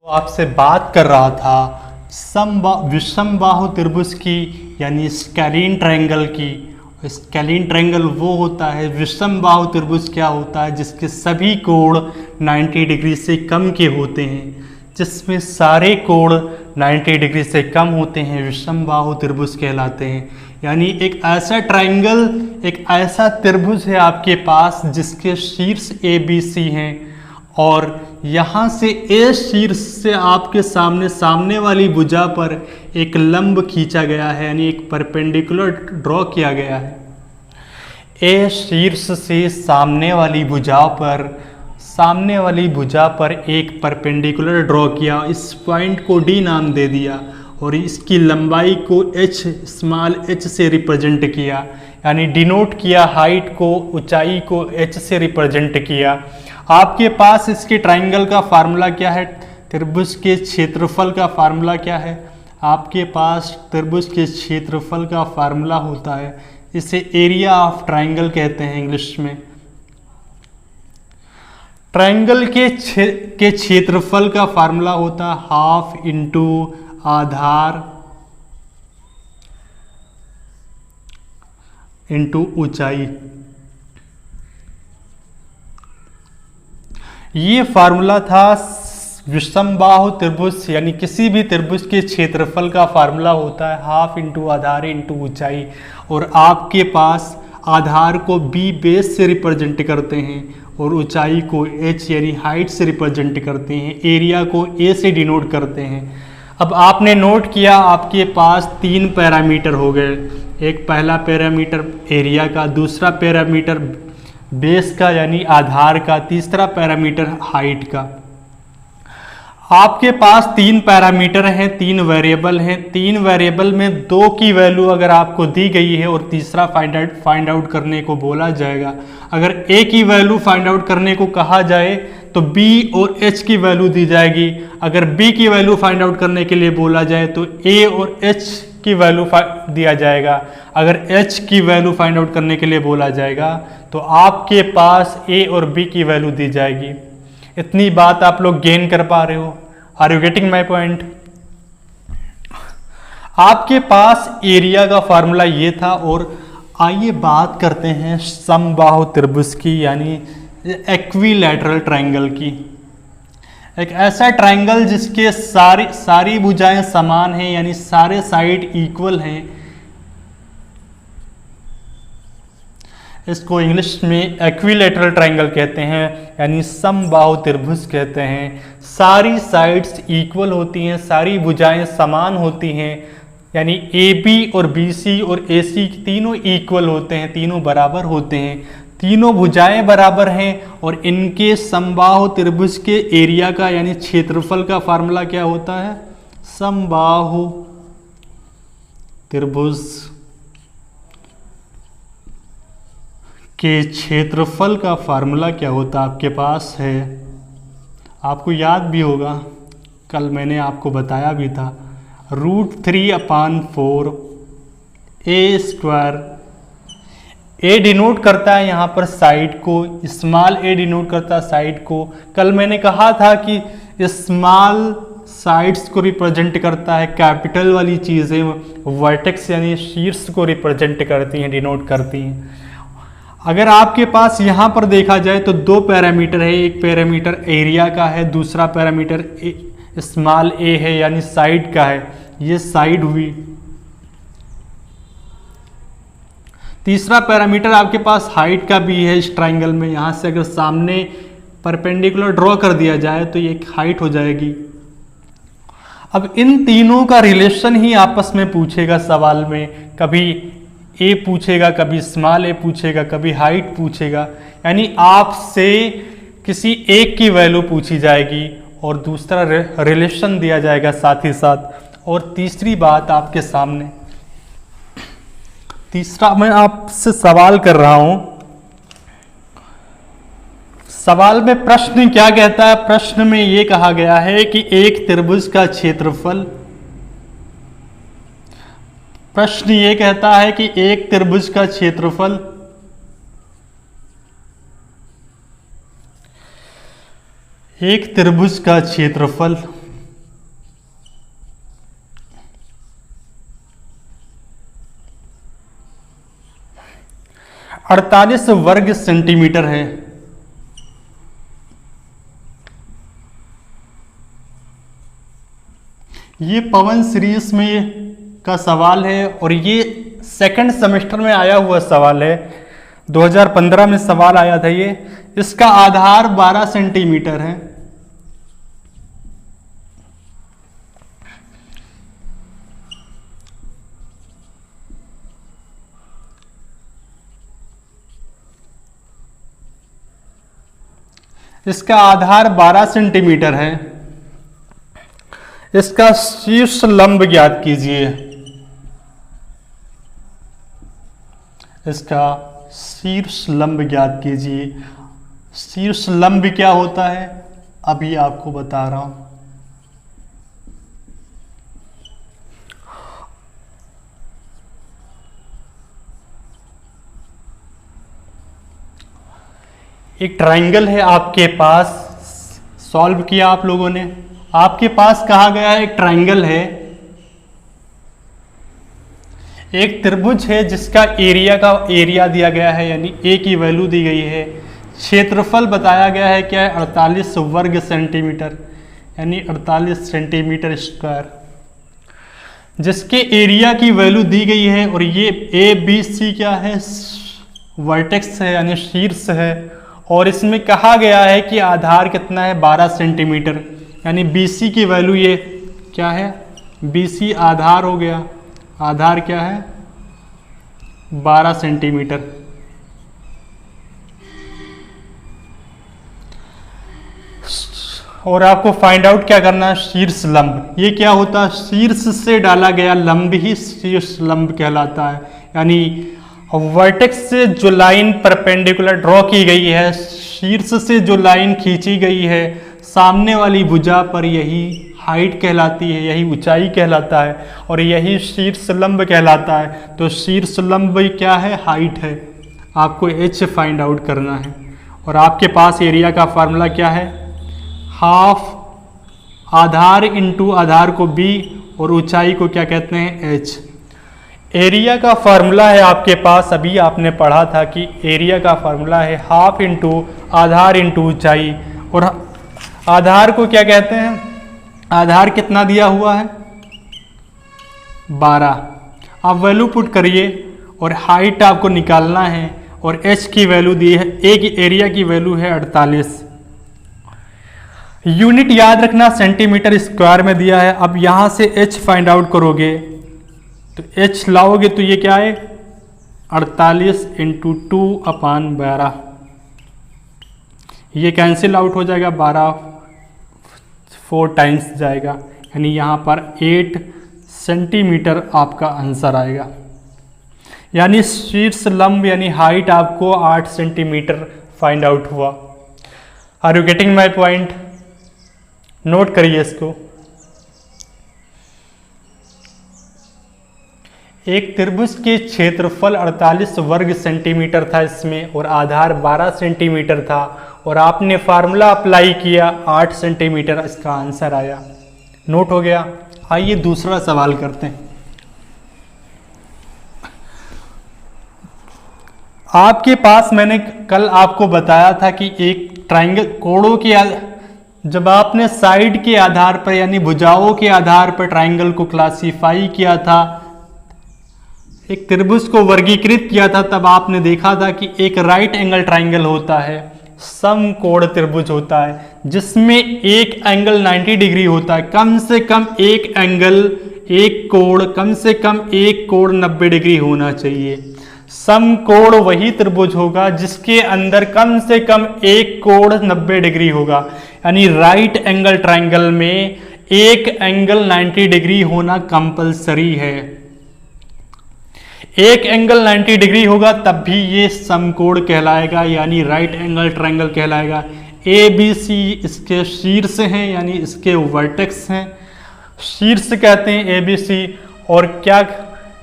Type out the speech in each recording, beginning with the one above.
आपसे बात कर रहा था विषमबाहु त्रिभुज की, यानी स्केलीन ट्रायंगल की। स्केलीन ट्रायंगल वो होता है, विषमबाहु त्रिभुज क्या होता है, जिसके सभी कोण 90 डिग्री से कम के होते हैं। जिसमें सारे कोण 90 डिग्री से कम होते हैं विषमबाहु त्रिभुज कहलाते हैं। यानी एक ऐसा ट्रायंगल, एक ऐसा त्रिभुज है आपके पास जिसके शीर्ष ABC हैं, और यहाँ से ए शीर्ष से आपके सामने वाली भुजा पर एक लंब खींचा गया है, यानी एक परपेंडिकुलर ड्रॉ किया गया है। ए शीर्ष से सामने वाली भुजा पर एक परपेंडिकुलर ड्रॉ किया, इस पॉइंट को D नाम दे दिया और इसकी लंबाई को स्मॉल h से रिप्रेजेंट किया, यानी डिनोट किया, हाइट को, ऊंचाई को h से रिप्रेजेंट किया। आपके पास इसके ट्रायंगल का फार्मूला क्या है, त्रिभुज के क्षेत्रफल का फार्मूला क्या है? आपके पास त्रिभुज के क्षेत्रफल का फार्मूला होता है, इसे एरिया ऑफ ट्रायंगल कहते हैं इंग्लिश में। ट्रायंगल के क्षेत्रफल का फार्मूला होता है हाफ इंटू आधार इंटू ऊंचाई। ये फार्मूला था विषमबाहु त्रिभुज, यानी किसी भी त्रिभुज के क्षेत्रफल का फार्मूला होता है हाफ इंटू आधार इंटू ऊंचाई। और आपके पास आधार को B बेस से रिप्रेजेंट करते हैं और ऊंचाई को H यानी हाइट से रिप्रेजेंट करते हैं, एरिया को A से डिनोट करते हैं। अब आपने नोट किया, आपके पास 3 पैरामीटर हो गए। एक पहला पैरामीटर एरिया का, दूसरा पैरामीटर बेस का यानी आधार का, तीसरा पैरामीटर हाइट का। आपके पास 3 पैरामीटर हैं, 3 वेरिएबल हैं। 3 वेरिएबल में 2 की वैल्यू अगर आपको दी गई है और तीसरा फाइंड आउट करने को बोला जाएगा। अगर A की वैल्यू फाइंड आउट करने को कहा जाए तो B और H की वैल्यू दी जाएगी। अगर B की वैल्यू फाइंड आउट करने के लिए बोला जाए तो A और H की वैल्यू दिया जाएगा। अगर H की वैल्यू फाइंड आउट करने के लिए बोला जाएगा तो आपके पास A और B की वैल्यू दी जाएगी। इतनी बात आप लोग गेन कर पा रहे हो? Are you getting my point? आपके पास एरिया का फार्मूला ये था। और आइए बात करते हैं समबाहु त्रिभुज की, यानी इक्विलैटरल ट्रायंगल की। एक ऐसा ट्रायंगल जिसके सारी भुजाएं समान हैं, यानी सारे साइड इक्वल हैं। इसको इंग्लिश में इक्विलैटरल ट्रायंगल कहते हैं, यानी समबाहु त्रिभुज कहते हैं। सारी साइड्स इक्वल होती हैं, सारी भुजाएं समान होती हैं, यानी AB और BC और AC तीनों इक्वल होते हैं, तीनों बराबर होते हैं, तीनों भुजाएं बराबर हैं। और इनके समबाहु त्रिभुज के एरिया का यानी क्षेत्रफल का फार्मूला क्या होता है? समबाहु त्रिभुज के क्षेत्रफल का फार्मूला क्या होता है आपके पास है? आपको याद भी होगा, कल मैंने आपको बताया भी था, √3/4 A²। A डिनोट करता है यहाँ पर साइड को, स्मॉल a डिनोट करता है साइड को। कल मैंने कहा था कि स्मॉल साइड्स को रिप्रेजेंट करता है, कैपिटल वाली चीज़ें वर्टेक्स यानी शीर्ष को रिप्रेजेंट करती हैं, डिनोट करती हैं। अगर आपके पास यहाँ पर देखा जाए तो 2 पैरामीटर है, एक पैरामीटर एरिया का है, दूसरा पैरामीटर स्मॉल a है यानी साइड का है। ये साइड हुई। तीसरा पैरामीटर आपके पास हाइट का भी है इस ट्रायंगल में। यहाँ से अगर सामने परपेंडिकुलर ड्रॉ कर दिया जाए तो ये एक हाइट हो जाएगी। अब इन तीनों का रिलेशन ही आपस में पूछेगा सवाल में, कभी A पूछेगा, कभी स्मॉल a पूछेगा, कभी हाइट पूछेगा। यानी आपसे किसी एक की वैल्यू पूछी जाएगी और दूसरा रिलेशन दिया जाएगा साथ ही साथ। और तीसरी बात आपके सामने, तीसरा मैं आपसे सवाल कर रहा हूं। सवाल में प्रश्न क्या कहता है? प्रश्न में यह कहा गया है कि एक त्रिभुज का क्षेत्रफल, प्रश्न ये कहता है कि एक त्रिभुज का क्षेत्रफल एक त्रिभुज का क्षेत्रफल 48 वर्ग सेंटीमीटर है। ये पवन सीरीज में का सवाल है और ये सेकंड सेमेस्टर में आया हुआ सवाल है। 2015 में सवाल आया था ये। इसका आधार 12 सेंटीमीटर है। इसका आधार 12 सेंटीमीटर है। इसका शीर्ष लंब ज्ञात कीजिए। इसका शीर्ष लंब ज्ञात कीजिए। शीर्ष लंब क्या होता है अभी आपको बता रहा हूं। एक ट्रायंगल है आपके पास, सॉल्व किया आप लोगों ने। आपके पास कहा गया है एक ट्रायंगल है, एक त्रिभुज है जिसका एरिया दिया गया है, यानी ए की वैल्यू दी गई है। क्षेत्रफल बताया गया है क्या है 48 वर्ग सेंटीमीटर, यानी 48 सेंटीमीटर स्क्वायर, जिसके एरिया की वैल्यू दी गई है। और ये ए बी सी क्या है, वर्टेक्स है यानी शीर्ष है। और इसमें कहा गया है कि आधार कितना है 12 सेंटीमीटर, यानी BC की वैल्यू ये क्या है, BC आधार हो गया। आधार क्या है 12 सेंटीमीटर। और आपको फाइंड आउट क्या करना है, शीर्ष लंब। ये क्या होता है, शीर्ष से डाला गया लंब ही शीर्ष लंब कहलाता है। यानी वर्टेक्स से जो लाइन परपेंडिकुलर ड्रॉ की गई है, शीर्ष से जो लाइन खींची गई है, सामने वाली भुजा पर यही हाइट कहलाती है, यही ऊंचाई कहलाता है और यही शीर्ष लंब कहलाता है। तो शीर्ष लंब क्या है, हाइट है। आपको h फाइंड आउट करना है। और आपके पास एरिया का फार्मूला क्या है, हाफ आधार इंटू आधार को b और ऊंचाई को क्या कहते हैं, h। एरिया का फार्मूला है आपके पास, अभी आपने पढ़ा था कि एरिया का फार्मूला है हाफ इंटू आधार इंटू ऊंचाई। और आधार को क्या कहते हैं, आधार कितना दिया हुआ है 12। आप वैल्यू पुट करिए और हाइट आपको निकालना है और h की वैल्यू दी है, ए की एरिया की वैल्यू है 48। यूनिट याद रखना सेंटीमीटर स्क्वायर में दिया है। अब यहां से h फाइंड आउट करोगे तो h लाओगे तो ये क्या है 48 इंटू 2/12। ये कैंसिल आउट हो जाएगा, 12 4 टाइम्स जाएगा, यानी यहाँ पर 8 सेंटीमीटर आपका आंसर आएगा। यानी शीर्ष लंब यानी हाइट आपको 8 सेंटीमीटर फाइंड आउट हुआ। Are you getting my point? Note करिए इसको। एक त्रिभुज के क्षेत्रफल 48 वर्ग सेंटीमीटर था इसमें और आधार 12 सेंटीमीटर था और आपने फार्मूला अप्लाई किया 8 सेंटीमीटर, इसका आंसर आया। नोट हो गया। आइए दूसरा सवाल करते हैं। आपके पास मैंने कल आपको बताया था कि एक ट्रायंगल कोणों के जब आपने साइड के आधार पर यानी भुजाओं के आधार पर ट्रायंगल को क्लासिफाई किया था, एक त्रिभुज को वर्गीकृत किया था, तब आपने देखा था कि एक राइट एंगल ट्रायंगल होता है, समकोण त्रिभुज होता है, जिसमें एक एंगल 90 डिग्री होता है। कम से कम एक एंगल, एक कोण, कम से कम एक कोण 90 डिग्री होना चाहिए। समकोण वही त्रिभुज होगा जिसके अंदर कम से कम एक कोण 90 डिग्री होगा। यानी राइट एंगल ट्रायंगल में एक एंगल 90 डिग्री होना कंपलसरी है। एक एंगल 90 डिग्री होगा तब भी ये समकोण कहलाएगा, यानी राइट एंगल ट्रायंगल कहलाएगा। ए बी सी इसके शीर्ष हैं, यानी इसके वर्टेक्स हैं, शीर्ष कहते हैं ए बी सी। और क्या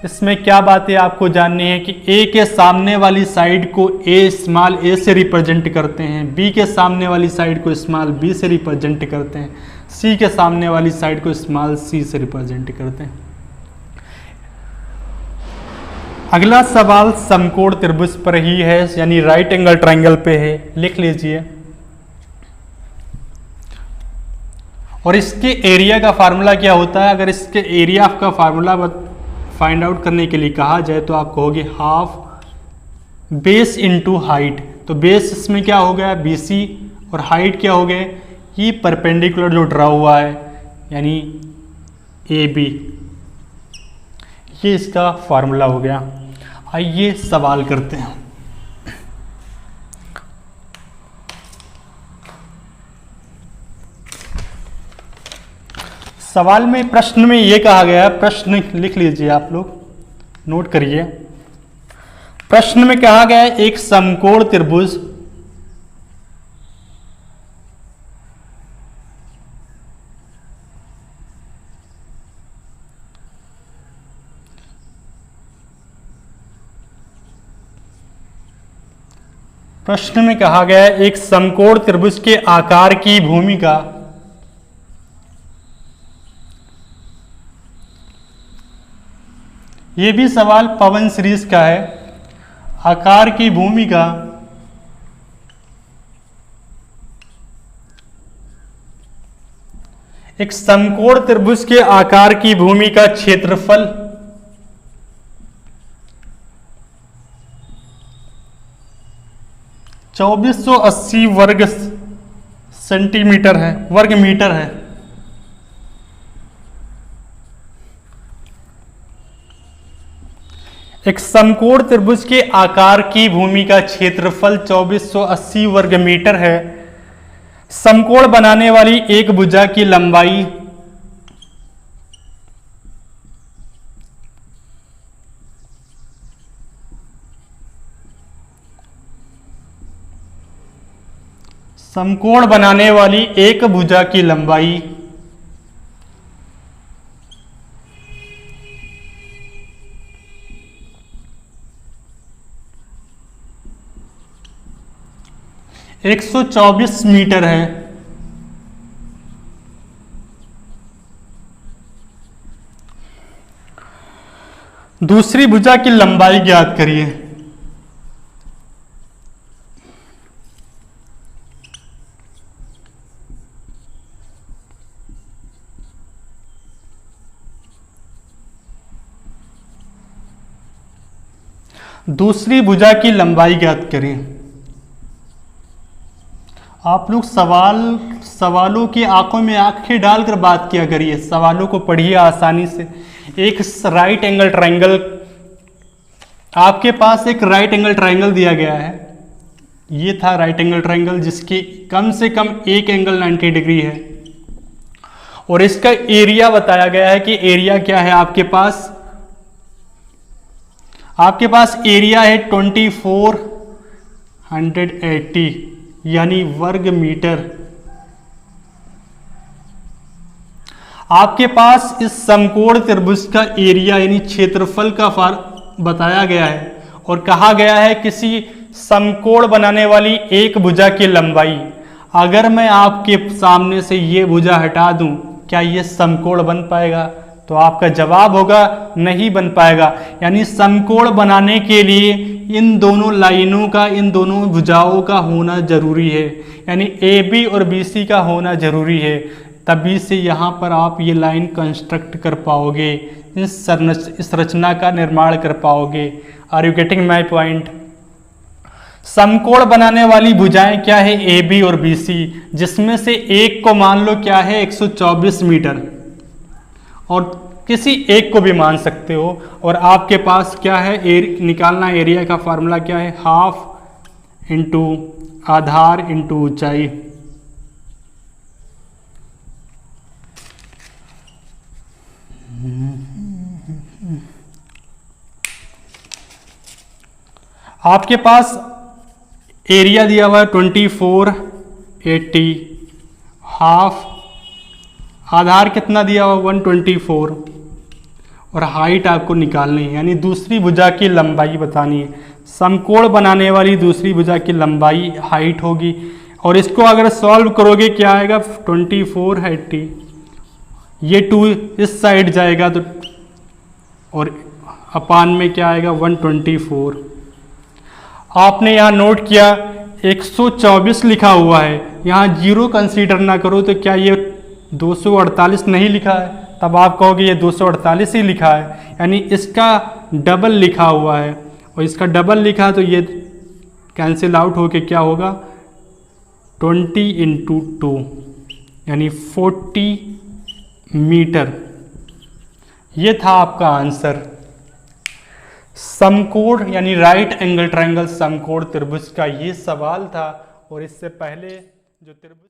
इसमें क्या बातें आपको जाननी है कि ए के सामने वाली साइड को ए स्मॉल ए से रिप्रेजेंट करते हैं, बी के सामने वाली साइड को स्मॉल बी से रिप्रेजेंट करते हैं, सी के सामने वाली साइड को स्मॉल सी से रिप्रेजेंट करते हैं। अगला सवाल समकोण त्रिभुज पर ही है, यानी राइट एंगल ट्रायंगल पे है, लिख लीजिए। और इसके एरिया का फार्मूला क्या होता है? अगर इसके एरिया का फार्मूला फाइंड आउट करने के लिए कहा जाए तो आप कहोगे हाफ बेस इनटू हाइट। तो बेस इसमें क्या हो गया? BC, और हाइट क्या हो गए? ये परपेंडिकुलर जो ड्रा हुआ है यानी AB, ये इसका फार्मूला हो गया। आइए सवाल करते हैं। सवाल में, प्रश्न में ये कहा गया है, प्रश्न लिख लीजिए आप लोग, नोट करिए। प्रश्न में कहा गया है एक समकोण त्रिभुज प्रश्न में कहा गया है एक समकोण त्रिभुज के आकार की भूमिका ये भी सवाल पवन सीरीज का है। आकार की भूमिका एक समकोण त्रिभुज के आकार की भूमि का क्षेत्रफल 2480 वर्ग सेंटीमीटर है, वर्ग मीटर है। एक समकोण त्रिभुज के आकार की भूमि का क्षेत्रफल 2480 वर्ग मीटर है। समकोण बनाने वाली एक भुजा की लंबाई समकोण बनाने वाली एक भुजा की लंबाई 124 मीटर है। दूसरी भुजा की लंबाई ज्ञात करिए। दूसरी भुजा की लंबाई ज्ञात करें। आप लोग सवालों की आंखों में आंखें डालकर बात किया करिए, सवालों को पढ़िए आसानी से। एक राइट एंगल ट्रायंगल, आपके पास एक राइट एंगल ट्रायंगल दिया गया है। ये था राइट एंगल ट्रायंगल जिसकी कम से कम एक एंगल 90 डिग्री है, और इसका एरिया बताया गया है कि एरिया क्या है आपके पास एरिया है 2480 यानी वर्ग मीटर। आपके पास इस समकोण त्रिभुज का एरिया यानी क्षेत्रफल का बताया गया है, और कहा गया है किसी समकोण बनाने वाली एक भुजा की लंबाई। अगर मैं आपके सामने से ये भुजा हटा दूं, क्या ये समकोण बन पाएगा? तो आपका जवाब होगा नहीं बन पाएगा। यानी समकोण बनाने के लिए इन दोनों लाइनों का, इन दोनों भुजाओं का होना जरूरी है, यानी AB और BC का होना जरूरी है। तभी से यहाँ पर आप ये लाइन कंस्ट्रक्ट कर पाओगे, इस रचना का निर्माण कर पाओगे। Are you getting my point? समकोण बनाने वाली भुजाएं क्या है? AB और BC, जिसमें से एक को मान लो क्या है 124 मीटर, और किसी एक को भी मान सकते हो। और आपके पास क्या है निकालना एरिया का फार्मूला क्या है? हाफ इंटू आधार इंटू ऊंचाई। आपके पास एरिया दिया हुआ है 2480, हाफ आधार कितना दिया हुआ 124, और हाइट आपको निकालनी है, यानी दूसरी भुजा की लंबाई बतानी है। समकोण बनाने वाली दूसरी भुजा की लंबाई हाइट होगी, और इसको अगर सॉल्व करोगे क्या आएगा? 2480, ये 2 इस साइड जाएगा तो, और अपान में क्या आएगा 124। आपने यहाँ नोट किया 124 लिखा हुआ है, यहाँ जीरो कंसीडर ना करो तो क्या ये 248 नहीं लिखा है? तब आप कहोगे ये 248 ही लिखा है, यानी इसका डबल लिखा हुआ है, और इसका डबल लिखा तो ये कैंसिल आउट होके क्या होगा 20 × 2 यानी 40 मीटर। ये था आपका आंसर। समकोण यानी राइट एंगल ट्रायंगल समकोण त्रिभुज का ये सवाल था। और इससे पहले जो त्रिभुज